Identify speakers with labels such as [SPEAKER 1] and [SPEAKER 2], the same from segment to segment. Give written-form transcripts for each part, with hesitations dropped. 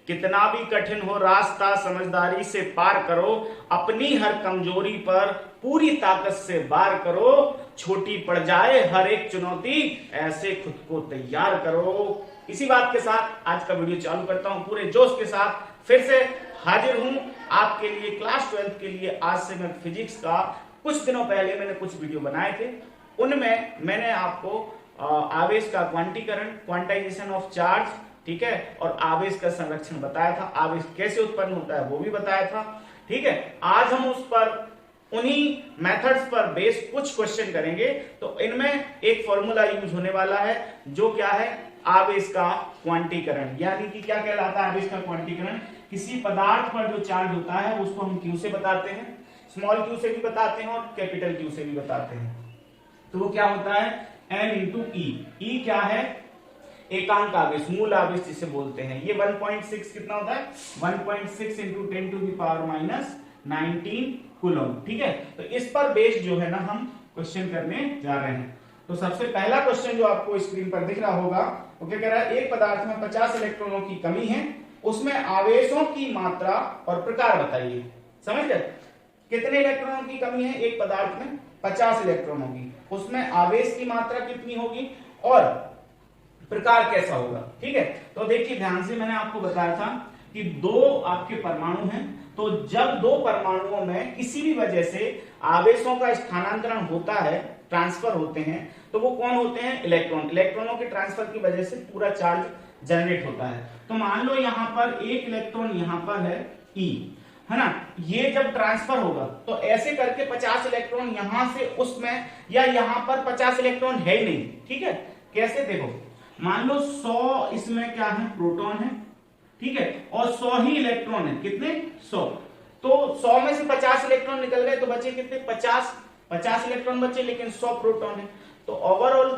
[SPEAKER 1] कितना भी कठिन हो रास्ता समझदारी से पार करो, अपनी हर कमजोरी पर पूरी ताकत से वार करो, छोटी पड़ जाए हर एक चुनौती ऐसे खुद को तैयार करो। इसी बात के साथ आज का वीडियो चालू करता हूं, पूरे जोश के साथ फिर से हाजिर हूं आपके लिए क्लास 12 के लिए। आज से मैं फिजिक्स का कुछ दिनों पहले मैंने कुछ वीडियो बनाए थे, उनमें मैंने आपको आवेश का क्वांटीकरण, क्वांटाइजेशन ऑफ चार्ज, ठीक है, और आवेश का संरक्षण बताया था, आवेश कैसे उत्पन्न होता है वो भी बताया था, ठीक है। आज हम उस पर उन्हीं मेथड्स पर बेस्ड कुछ क्वेश्चन करेंगे। तो इनमें एक फॉर्मूला यूज होने वाला है जो क्या है, आवेश का क्वांटीकरण, यानी कि क्या कहलाता है आवेश का क्वांटीकरण। किसी पदार्थ पर जो चार्ज होता है उसको हम क्यू से बताते हैं, स्मॉल क्यू से भी बताते हैं और कैपिटल क्यू से भी बताते हैं। तो वो क्या होता है, N इंटू ई। ई क्या है, एकांक आवेश, मूल आवेश जिसे बोलते हैं। ये 1.6 कितना होता है, 1.6 into 10 to the power minus 19 coulomb, ठीक है। तो इस पर बेस्ड जो है ना हम क्वेश्चन करने जा रहे हैं। तो सबसे पहला क्वेश्चन जो आपको स्क्रीन पर दिख रहा होगा वो क्या कह रहा है, एक पदार्थ में 50 इलेक्ट्रॉनों की कमी है, उसमें आवेशों की मात्रा और प्रकार बताइए। समझ गए, कितने इलेक्ट्रॉनों की कमी है, एक पदार्थ में 50 इलेक्ट्रॉनों की, उसमें आवेश की मात्रा कितनी होगी और प्रकार कैसा होगा, ठीक है। तो देखिए ध्यान से, मैंने आपको बताया था कि दो आपके परमाणु हैं, तो जब दो परमाणुओं में किसी भी वजह से आवेशों का स्थानांतरण होता है, ट्रांसफर होते हैं, तो वो कौन होते हैं, इलेक्ट्रॉन। इलेक्ट्रॉनों के ट्रांसफर की वजह से पूरा चार्ज जनरेट होता है। तो मान लो यहां पर एक इलेक्ट्रॉन यहां पर है ई, है ना, ये जब ट्रांसफर होगा तो ऐसे करके 50 इलेक्ट्रॉन यहां से उसमें, या यहां पर 50 इलेक्ट्रॉन है ही नहीं, ठीक है। कैसे, देखो मान लो 100 इसमें क्या है, प्रोटॉन है, ठीक है, और 100 ही इलेक्ट्रॉन है, कितने, 100। तो 100 में से 50 इलेक्ट्रॉन निकल गए तो बचे कितने, 50 इलेक्ट्रॉन बचे, लेकिन 100 प्रोटॉन है, तो ओवरऑल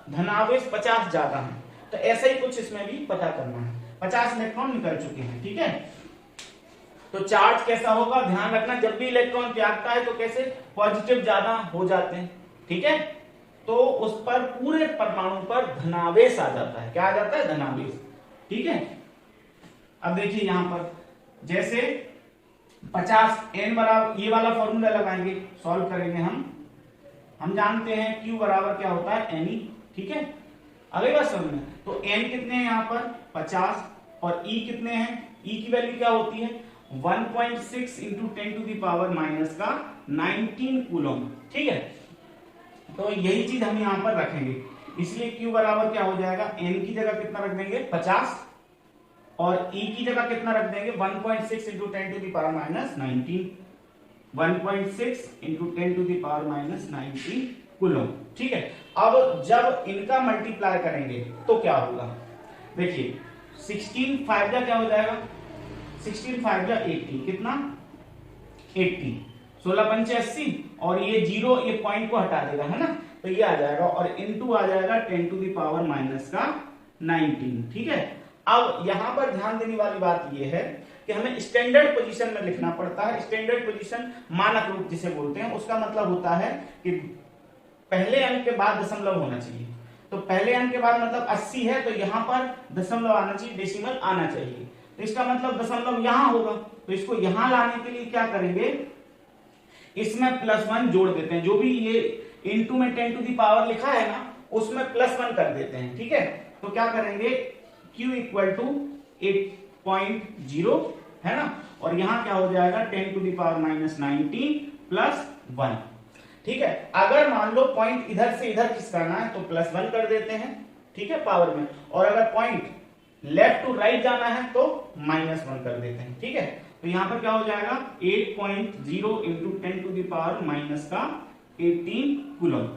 [SPEAKER 1] धनावेश 50 ज्यादा है। तो ऐसा ही कुछ इसमें भी पता करना है, 50 इलेक्ट्रॉन निकल चुके हैं, ठीक है। तो चार्ज कैसा होगा, ध्यान रखना, जब भी इलेक्ट्रॉन त्यागता है तो कैसे, पॉजिटिव ज्यादा हो जाते हैं, ठीक है। तो उस पर पूरे परमाणु पर धनावेश आ जाता है, क्या आ जाता है, धनावेश, ठीक है। अब देखिए यहां पर जैसे 50 n बराबर, ये वाला फॉर्मूला लगाएंगे, सॉल्व करेंगे हम जानते हैं Q बराबर क्या होता है, Ne, ठीक है। अगली बात समझ में, तो n कितने हैं यहाँ पर 50 और E कितने हैं, E की वैल्यू क्या होती है 1.6 into 10 to the power minus का 19 कूलम, ठीक है। तो यही चीज हम यहाँ पर रखेंगे, इसलिए Q बराबर क्या हो जाएगा, n की जगह कितना रख देंगे 50 और E की जगह कितना रख देंगे 1.6 into 10 to the power minus 19, 1.6 into 10 to the power minus 19 coulomb, ठीक है। अब जब इनका मल्टीप्लाई करेंगे तो क्या होगा, देखिए 16 5 क्या हो जाएगा, 16 5 80, कितना 80, 16 पंचे 80 और ये जीरो, ये पॉइंट को हटा देगा, है ना, तो ये आ जाएगा और इनटू आ जाएगा 10 टू दी पावर माइनस का 19, ठीक है। अब यहां पर ध्यान देने वाली बात यह है कि हमें स्टैंडर्ड पोजीशन में लिखना पड़ता है। स्टैंडर्ड पोजीशन, मानक रूप जिसे बोलते हैं, उसका मतलब होता है कि पहले अंक के बाद दशमलव होना चाहिए। तो पहले अंक के बाद मतलब 80 है तो यहां पर दशमलव आना चाहिए, डेसिमल आना चाहिए, तो इसका मतलब दशमलव यहां होगा। तो इसको यहां लाने के लिए क्या करेंगे, इसमें +1 जोड़ देते हैं, जो भी ये इंटू में 10 टू दी पावर लिखा है ना उसमें +1 कर देते हैं, ठीक है। तो क्या करेंगे, Q इक्वल टू 8.0, है ना, और यहां क्या हो जाएगा 10 to the power minus 19 plus 1, ठीक है। अगर मान लो पॉइंट इधर से इधर खिसकाना है तो +1 कर देते हैं, ठीक है, पावर में, और अगर पॉइंट लेफ्ट टू राइट जाना है तो -1 कर देते हैं, ठीक है। तो यहां पर क्या हो जाएगा 8.0 into 10 to the power minus का 18 कूलम।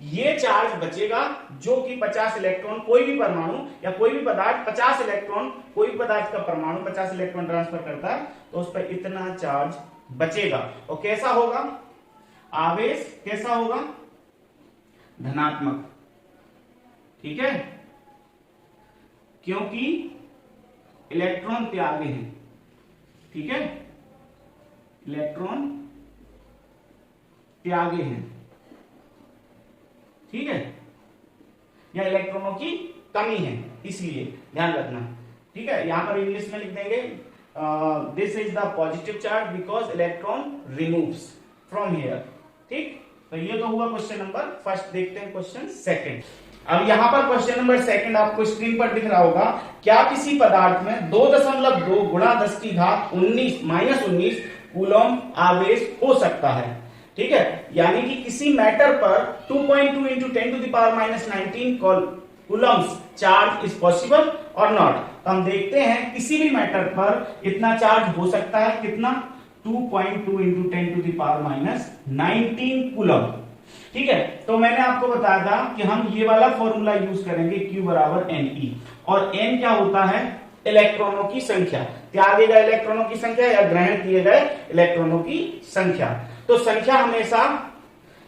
[SPEAKER 1] ये चार्ज बचेगा जो कि 50 इलेक्ट्रॉन, कोई भी परमाणु या कोई भी पदार्थ 50 इलेक्ट्रॉन, कोई भी पदार्थ का परमाणु 50 इलेक्ट्रॉन ट्रांसफर करता है तो उस पर इतना चार्ज बचेगा। और कैसा होगा, आवेश कैसा होगा, धनात्मक, ठीक है, क्योंकि इलेक्ट्रॉन त्यागे हैं, ठीक है, इलेक्ट्रॉन त्यागे हैं, ठीक है, या इलेक्ट्रॉनों की कमी है, इसलिए ध्यान रखना। ठीक है, यहां पर इंग्लिश में लिख देंगे this is the positive charge because electron removes from here. ठीक, तो ये तो हुआ क्वेश्चन नंबर फर्स्ट। देखते हैं क्वेश्चन सेकंड। अब यहां पर क्वेश्चन नंबर सेकंड आपको स्क्रीन पर दिख रहा होगा, क्या किसी पदार्थ में 2.2 गुणा 10 की घात 19 कूलम आवेश हो सकता है। ठीक है, यानी कि किसी मैटर पर 2.2 into 10⁻⁻19 Coulomb's charge is possible और नॉट। तो हम देखते हैं किसी भी मैटर पर इतना चार्ज हो सकता है, कितना 2.2 इंटू 10⁻⁻19 कूलम। ठीक है, तो मैंने आपको बताया था कि हम ये वाला फॉर्मूला यूज करेंगे, Q बराबर NE, और N क्या होता है, इलेक्ट्रॉनों की संख्या, त्यागे गए इलेक्ट्रॉनों की संख्या या ग्रहण किए गए इलेक्ट्रॉनों की संख्या। तो संख्या हमेशा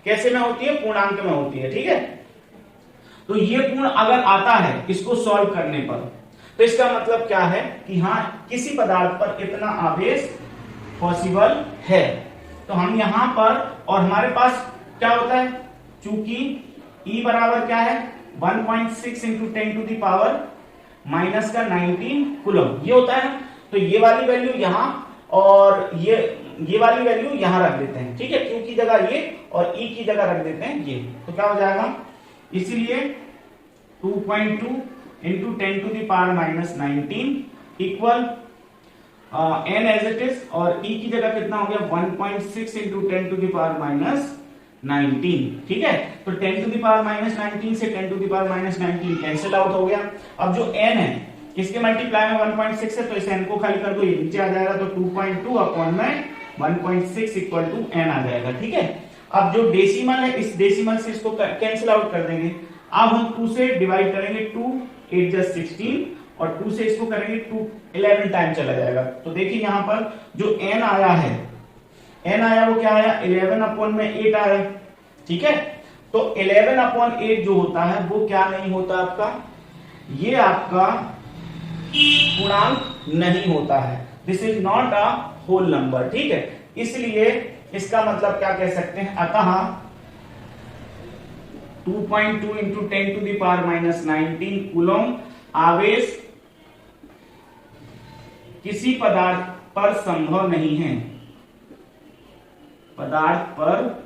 [SPEAKER 1] कैसे में होती है, पूर्णांक में होती है। ठीक है, तो ये पूर्ण अगर आता है इसको सॉल्व करने पर, तो इसका मतलब क्या है कि हाँ किसी पदार्थ पर इतना आवेश पॉसिबल है। तो हम यहां पर, और हमारे पास क्या होता है, चूंकि E बराबर क्या है 1.6 इंटू 10⁻⁻19 कूलम ये होता है। तो ये वाली वैल्यू यहां और ये वाली वैल्यू यहां रख देते हैं। ठीक है, Q की जगह ये और E की जगह रख देते हैं ये, तो क्या हो जाएगा, इसीलिए 2.2 into 10⁻⁻19 equal N as it is, और E की जगह कितना हो गया 1.6 इंटू 10⁻⁻19। ठीक है, तो 10⁻⁻19 से 10⁻⁻19 कैंसिल आउट हो गया। अब जो N है इसके मल्टीप्लाई में 1.6 है, तो इस N को खाली कर दो, ये नीचे आ जाएगा, तो 2.2 अपॉन में 1.6 इक्वल टू N आ जाएगा। ठीक है, अब जो डेसिमल है इस डेसिमल से इसको कैंसिल आउट कर देंगे। अब हम 2 से डिवाइड करेंगे, 2 8 जा 16, और 2 से इसको करेंगे 2 11 टाइम चला जाएगा। तो देखिए यहां पर जो N आया है, N आया वो क्या आया 11 अपॉन में 8 आया। ठीक है, तो 11 अपॉन 8 जो होता है वो क्या नहीं होता आपका, ये आपका पूर्णांक नहीं होता है, this is not a whole number. ठीक है, इसलिए इसका मतलब क्या कह सकते हैं, अतः 2.2 इंटू 10⁻⁻19 कूलम आवेश किसी पदार्थ पर संभव नहीं है, पदार्थ पर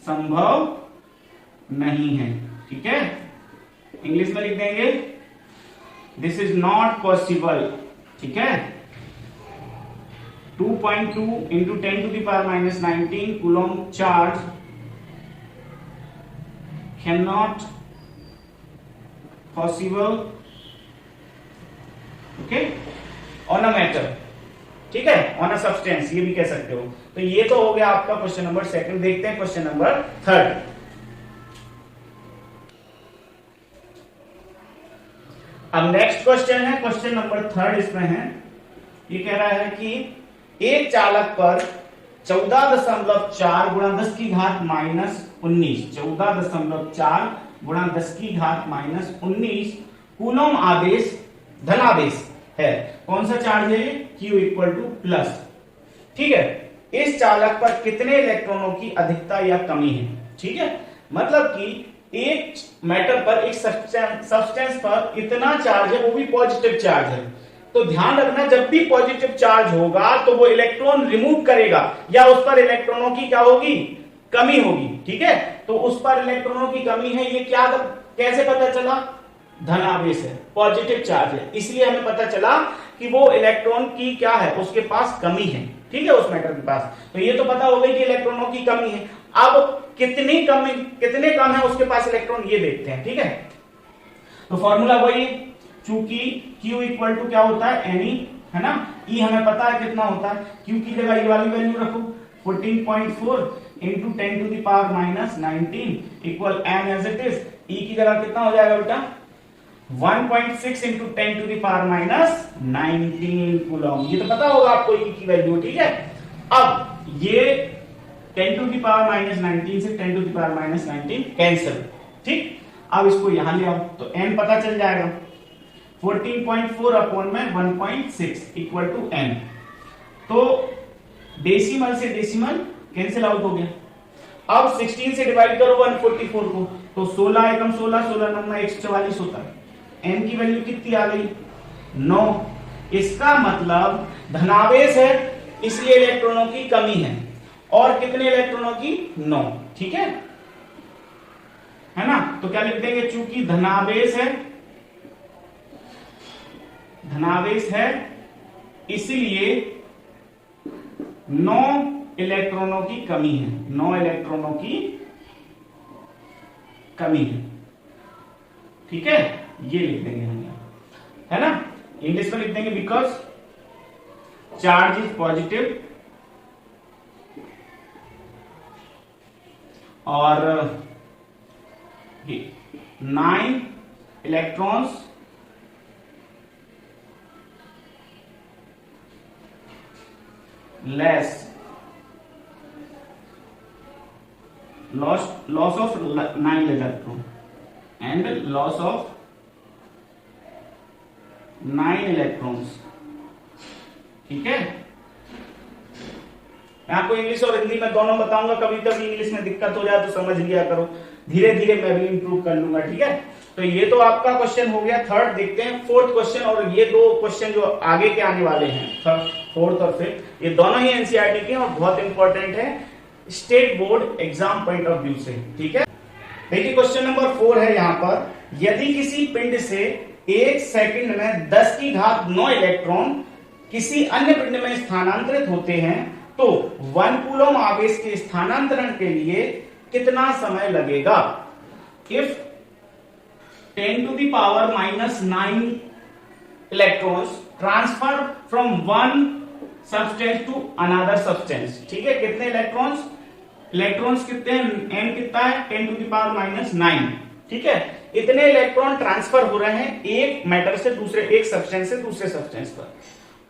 [SPEAKER 1] संभव नहीं है। ठीक है, इंग्लिश में लिख देंगे दिस इज नॉट पॉसिबल। ठीक है, 2.2 into 10⁻⁻19 coulomb charge can not possible okay on a matter. ठीक है, ऑन अ सब्सटेंस ये भी कह सकते हो। तो ये तो हो गया आपका क्वेश्चन नंबर सेकंड। देखते हैं क्वेश्चन नंबर थर्ड। अब नेक्स्ट क्वेश्चन है, क्वेश्चन नंबर थर्ड इसमें है, ये कह रहा है कि एक चालक पर 14.4 गुणा 10 की घात -19 14.4 गुणा 10 की घात -19 कूलम आवेश धनावेश है। कौन सा चार्ज है, Q इक्वल टू प्लस। ठीक है, इस चालक पर कितने इलेक्ट्रॉनों की अधिकता या कमी है। ठीक है, मतलब कि एक मैटर पर, एक सब्सटेंस पर इतना चार्ज है, वो भी पॉजिटिव चार्ज है। तो ध्यान रखना, जब भी पॉजिटिव चार्ज होगा तो वो इलेक्ट्रॉन रिमूव करेगा या उस पर इलेक्ट्रॉनों की क्या होगी, कमी होगी। ठीक है, तो उस पर इलेक्ट्रॉनों की कमी है, ये क्या कैसे पता चला, धनावेश है, पॉजिटिव चार्ज है, इसलिए हमें पता चला कि वो इलेक्ट्रॉन की क्या है, उसके पास कमी है। ठीक है, उस मैटर के पास, तो ये तो पता हो गई कि इलेक्ट्रॉनों की कमी है। अब कितने कम है उसके पास इलेक्ट्रॉन, ये देखते हैं। ठीक है, तो फॉर्मूला वही, चूंकि Q इक्वल टू क्या होता है Ne, है ना, E हमें पता है कितना होता है, Q की जगह ये वाली वैल्यू रखो 14.4 into 10⁻⁻19 equal N as it is. E की जगह कितना हो जाएगा बेटा 1.6 इंटू 10⁻⁻19 कूलम। ये तो पता होगा आपको E की वैल्यू। ठीक है, अब ये 10⁻⁻19 से 10⁻⁻19 कैंसिल। ठीक, अब इसको यहां ले आओ तो N पता चल जाएगा, 14.4 अपॉन में 1.6 इक्वल टू N। तो डेसिमल से डेसिमल कैंसिल आउट हो गया। अब 16 से डिवाइड करो 144 को, तो 16 एकम 16, 16 9 144 होता है। N की वैल्यू कितनी आ गई 9। इसका मतलब धनावेश है इसलिए इलेक्ट्रॉनों की कमी है, और कितने इलेक्ट्रॉनों की? 9। ठीक है ना? तो क्या लिख देंगे, चूंकि धनावेश है इसलिए 9 इलेक्ट्रॉनों की कमी है, 9 इलेक्ट्रॉनों की कमी है। ठीक है, ये लिख देंगे हम यहाँ, है ना? इंग्लिश में लिख देंगे बिकॉज चार्ज इज पॉजिटिव और 9 electrons less loss of 9 electron and loss of 9 electrons। ठीक है, मैं आपको इंग्लिश और हिंदी में दोनों बताऊंगा, कभी कभी इंग्लिश में दिक्कत हो जाए तो समझ लिया करो, धीरे धीरे मैं भी इंप्रूव कर लूंगा। ठीक है, तो ये तो आपका क्वेश्चन हो गया थर्ड। देखते हैं फोर्थ क्वेश्चन, और ये दो क्वेश्चन जो आगे के आने वाले हैं फोर्थ और फिफ्थ, ये दोनों ही एनसीईआरटी के और बहुत इंपॉर्टेंट है state board exam point of view से। ठीक है, देखिए क्वेश्चन नंबर 4 है यहाँ पर, यदि किसी पिंड से 1 सेकंड में 10 की घात 9 इलेक्ट्रॉन किसी अन्य पिंड में स्थानांतरित होते हैं तो 1 कूलम आवेश के स्थानांतरण के लिए कितना समय लगेगा? If 10 to the power minus 9 electrons transfer from one substance to another substance। ठीक है, कितने इलेक्ट्रॉन्स कितने हैं? n कितना है? 10 to the power minus 9। ठीक है, इतने इलेक्ट्रॉन ट्रांसफर हो रहे हैं एक मैटर से दूसरे, एक सब्सटेंस से दूसरे सब्सटेंस पर।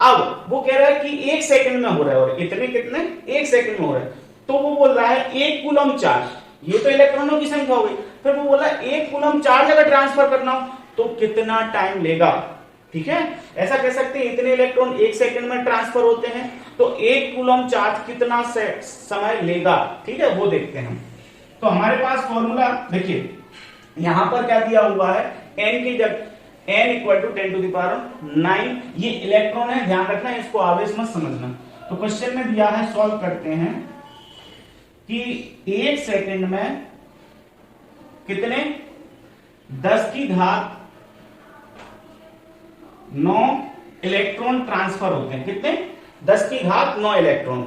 [SPEAKER 1] अब वो कह रहा है कि 1 सेकंड में हो रहा है, और इतने कितने? 1 सेकंड में हो रहा है। तो वो बोल रहा है 1 कूलम चार्ज, ये तो इलेक्ट्रॉनों की संख्या हो गई, फिर वो बोला 1 कूलम चार्ज अगर ट्रांसफर करना हो तो कितना टाइम लेगा? ठीक है, ऐसा कह सकते हैं इतने इलेक्ट्रॉन 1 सेकंड में ट्रांसफर होते हैं तो 1 कूलम चार्ज कितना समय लेगा? ठीक है, वो देखते हैं हम। तो हमारे पास फॉर्मूला देखिए, यहां पर क्या दिया हुआ है, n की जगह n equal to 10 to the power 9, ये इलेक्ट्रॉन है, ध्यान रखना है, इसको आवेश मत समझना। तो क्वेश्चन में दिया है, सॉल्व करते हैं कि 1 सेकंड में कितने? 10 की घात 9 इलेक्ट्रॉन ट्रांसफर होते हैं। कितने? 10 की घात 9 इलेक्ट्रॉन।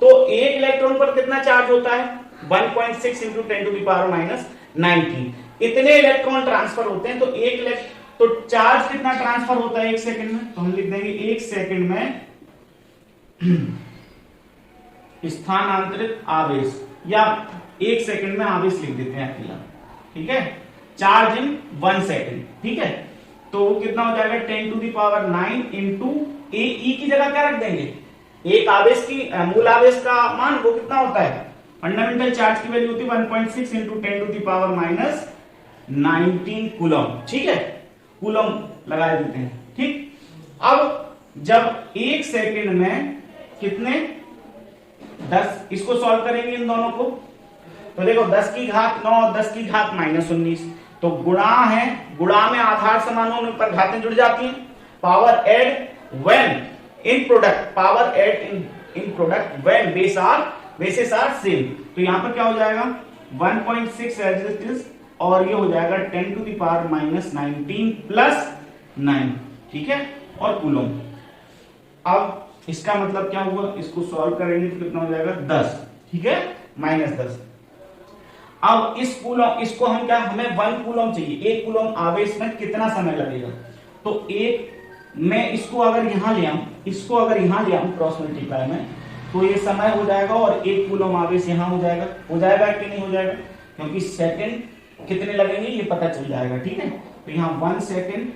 [SPEAKER 1] तो एक इलेक्ट्रॉन पर कितना चार्ज होता है? 1.6 into 10 to the power minus 19। इतने इलेक्ट्रॉन ट्रांसफर होते हैं तो चार्ज कितना ट्रांसफर होता है 1 सेकंड में? तो हम लिख देंगे 1 सेकंड में स्थानांतरित आवेश, या 1 सेकंड में आवेश लिख देते हैं अकेला। ठीक है, चार्ज इन 1 सेकंड। ठीक है, तो कितना हो जाएगा? 10 टू द पावर 9 इंटू ई की जगह क्या रख देंगे? एक आवेश की मूल आवेश का मान वो कितना होता है? फंडामेंटल चार्ज की वैल्यू होती है 1.6 into 10 to the power minus 19 coulomb. ठीक है, कूलम लगा देते हैं। ठीक, अब जब 1 सेकंड में कितने 10, इसको सॉल्व करेंगे इन दोनों को, तो देखो 10 की घात 9 और 10 की घात माइनस 19, तो गुणा है, गुणा में आधार समान होने पर घातें जुड़ जाती हैं। Power add when in product, power add in product when bases are same. तो यहां पर क्या हो जाएगा? 1.6 एज इट इज, और ये हो जाएगा 10 to the power minus 19 plus 9। ठीक है, और कूलम। अब इसका मतलब क्या हुआ? इसको सॉल्व करेंगे तो कितना हो जाएगा? 10। ठीक है, माइनस 10। अब इस कूलम, इसको हम क्या, हमें 1 कूलम चाहिए, 1 कूलम आवेश में कितना समय लगेगा? तो मैं इसको अगर यहां ले आऊं, इसको अगर यहां ले आऊं क्रॉस मल्टीप्लाई में, तो ये समय हो जाएगा और 1 कूलम आवेश यहां हो जाएगा कि नहीं हो जाएगा? क्योंकि सेकंड कितने लगेंगे ये पता चल जाएगा। ठीक है, तो यहाँ 1 सेकंड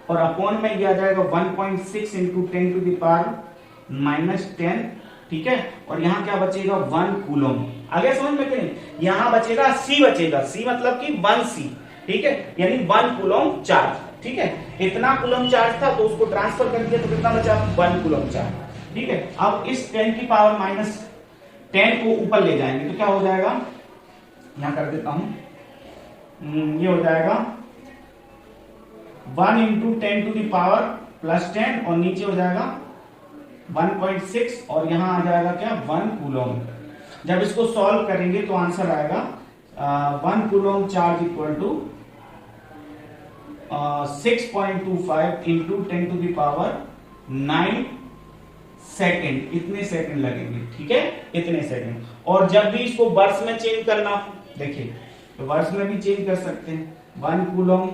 [SPEAKER 1] और अपॉन में ये आ जाएगा 1.6 into 10 to the power minus 10। ठीक है, और यहाँ क्या बचेगा? 1 कूलम। आगे समझ में नहीं, यहाँ बचेगा C बचेगा, C मतलब कि 1C। ठीक है, यानी 1 कूलम चार्ज। ठीक है, इतना कूलम चार्ज था तो उसको ट्रांसफर कर दिया तो कितना बचा? 1 कूलम चार्ज। ठीक है, अब इस 10 की पावर माइनस 10 को ऊपर ले जाएंगे तो क्या हो जाएगा? यहां कर देता हूं, ये हो जाएगा 1 इंटू 10⁻+10 और नीचे हो जाएगा 1.6 और यहां आ जाएगा क्या 1 कूलम। जब इसको सॉल्व करेंगे तो आंसर आएगा 1 coulomb charge equal to 6.25 into 10⁻9 second. इतने सेकंड लगेंगे, ठीक है, इतने सेकंड। और जब भी इसको वर्ष में चेंज करना, देखिए तो वर्ष में भी चेंज कर सकते हैं। 1 coulomb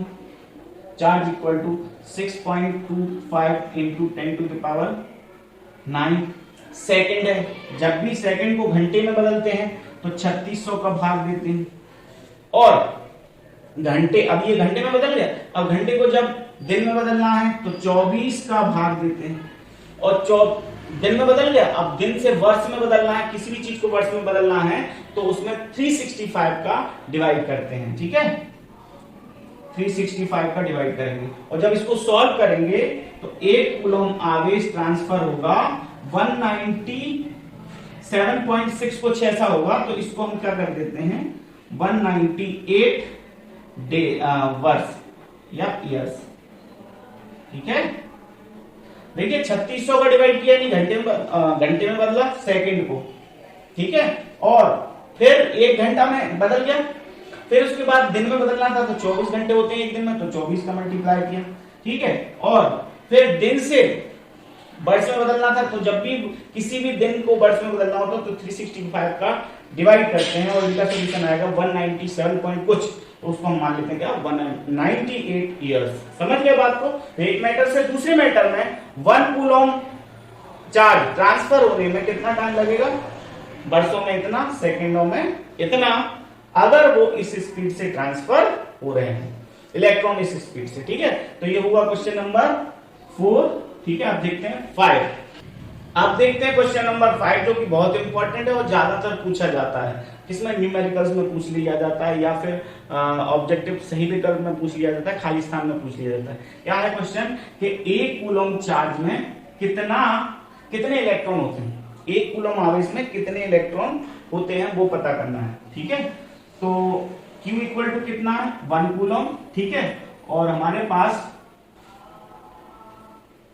[SPEAKER 1] charge equal to 6.25 into 10⁻9 second है। जब भी सेकंड को घंटे में बदलते हैं तो 3600 का भाग देते हैं। और घंटे, अब ये घंटे में बदल गया, अब घंटे को जब दिन में बदलना है तो 24 का भाग देते हैं। और दिन में बदल गया, अब दिन से वर्ष में बदलना है, किसी भी चीज को वर्ष में बदलना है तो उसमें 365 का डिवाइड करते हैं, ठीक है, 365 का डिवाइड करेंगे। और जब इसको सॉल्व करेंगे तो 1 कूलम आवेश ट्रांसफर होगा 197.6 को 6 सा होगा तो इसको हम क्या कर देते हैं 198 डे वर्ष या ईयर्स, ठीक है। देखिए 3600 का डिवाइड किया, नहीं घंटे में बदला सेकंड को, ठीक है। और फिर 1 घंटा में बदल गया, फिर उसके बाद दिन में बदलना था तो 24 घंटे होते हैं एक दिन में, तो 24 का मल्टीप्लाई किया, ठीक है। और फिर दिन से वर्ष में बदलना था तो जब भी किसी भी दिन को वर्ष में बदलना होता तो 365 का डिवाइड करते हैं और इनका सोल्यूशन आएगा 197 पॉइंट कुछ, तो उसको हम मान लेते हैं क्या 198 ईयर्स। समझ गए बात को। एक मैटर से दूसरे मैटर में 1 कूलम चार्ज ट्रांसफर होने में कितना टाइम लगेगा, वर्षों में इतना, सेकंडों में इतना, अगर वो इस स्पीड से ट्रांसफर हो रहे हैं, इलेक्ट्रॉन इस स्पीड से, ठीक है। तो ये हुआ क्वेश्चन नंबर 4, ठीक है। अब देखते हैं 5। अब देखते हैं क्वेश्चन नंबर 5 जो कि बहुत इंपॉर्टेंट है और ज्यादातर पूछा जाता है। इसमें न्यूमेरिकल्स में पूछ लिया जाता है या फिर ऑब्जेक्टिव सही विकल्प में पूछ लिया जाता है, खाली स्थान में पूछ लिया जाता है। क्या है क्वेश्चन कि 1 कूलम चार्ज में कितने इलेक्ट्रॉन होते हैं, 1 कूलम आवेश में कितने इलेक्ट्रॉन होते हैं वो पता करना है, ठीक है। तो Q इक्वल टू कितना है 1 कूलम, ठीक है। और हमारे पास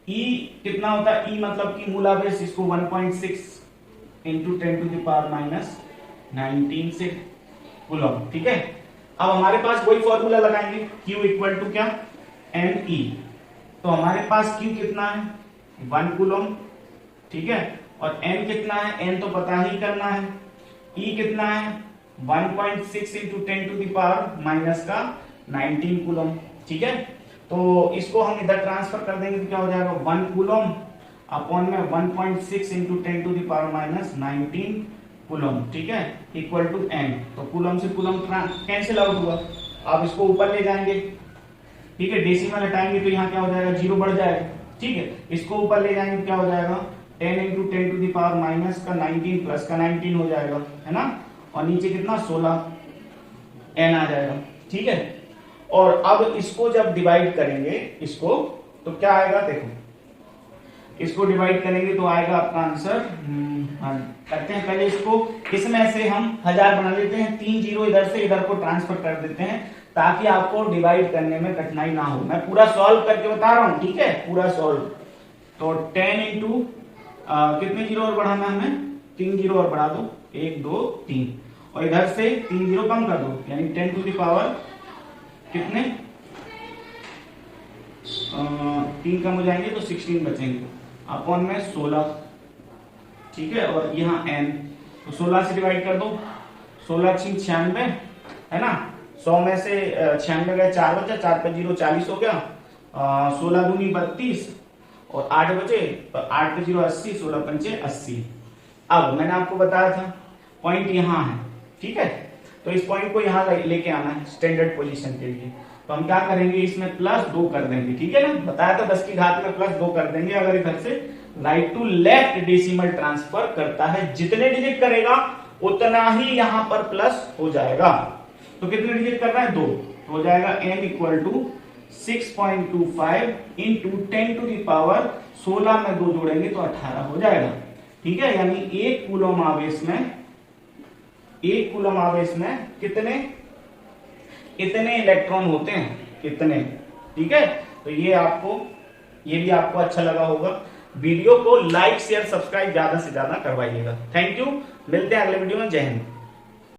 [SPEAKER 1] E कितना होता है, E मतलब कि मूल आवेश, इसको 1.6 इंटू 10⁻19 से कूलम, ठीक है। अब हमारे पास वही फॉर्मूला लगाएंगे, Q इक्वल टू क्या NE। तो हमारे पास Q कितना है 1 कूलम, ठीक है। और N कितना है, N तो पता ही करना है। E कितना है 1.6 इंटू 10⁻19 कूलम, ठीक है। तो इसको हम इधर ट्रांसफर कर देंगे तो क्या हो जाएगा 1 कूलम अपॉन में 1.6 इंटू 10⁻19 कूलम, ठीक है, इक्वल टू N। तो कूलम से कूलम कैंसिल आउट हुआ। आप इसको ऊपर ले जाएंगे, ठीक है, डेसिमल हटाएंगे तो यहाँ क्या हो जाएगा 0 बढ़ जाएगा, ठीक है। इसको ऊपर ले जाएंगे क्या हो जाएगा 10 इंटू 10⁻19 प्लस का 19 हो जाएगा, है ना। और नीचे कितना 16 N आ जाएगा, ठीक है। और अब इसको जब डिवाइड करेंगे इसको तो क्या आएगा, देखो इसको डिवाइड करेंगे तो आएगा आपका आंसर, करते हैं पहले इसको, इसमें से हम 1000 बना लेते हैं, 3 जीरो इधर से इधर को ट्रांसफर कर देते हैं ताकि आपको डिवाइड करने में कठिनाई ना हो। मैं पूरा सॉल्व करके बता रहा हूं, ठीक है, पूरा सॉल्व। तो 10 इंटू कितने जीरो और बढ़ाना है हमें, 3 जीरो और बढ़ा दो, 1 2 3, और इधर से 3 जीरो कम कर दो, यानी 10 टू द पावर कितने 3 कम हो जाएंगे तो 16 बचेंगे, अपॉन में 16, ठीक है। और यहाँ n तो 16 से डिवाइड कर दो, 16 6 96 है ना, 100 में से 96 गए 4 बचा, 4 पे 0 40 हो गया, 16 दूनी 32 और 8 बचे, 8 पे 0 80, 16 पंचे 80। अब मैंने आपको बताया था पॉइंट यहाँ है, ठीक है। तो इस पॉइंट को यहाँ लेके आना है स्टैंडर्ड पोजीशन के लिए। तो हम क्या करेंगे, इसमें +2 कर देंगे, ठीक है ना, बताया था 10 की घात में +2 कर देंगे। अगर इधर से right to left decimal transfer करता है, जितने डिजिट करेगा उतना ही यहाँ पर प्लस हो जाएगा। तो कितने डिजिट करना है 2, तो हो जाएगा n equal to 6.25 into 10 to the power 16 में 2 जोड़ेंगे तो 18 हो जाएगा, ठीक है। यानी 1 कूलम आवेश में कितने इलेक्ट्रॉन होते हैं, कितने, ठीक है। तो ये भी आपको अच्छा लगा होगा। वीडियो को लाइक शेयर सब्सक्राइब ज्यादा से ज्यादा करवाइएगा। थैंक यू, मिलते हैं अगले वीडियो में। जय हिंद।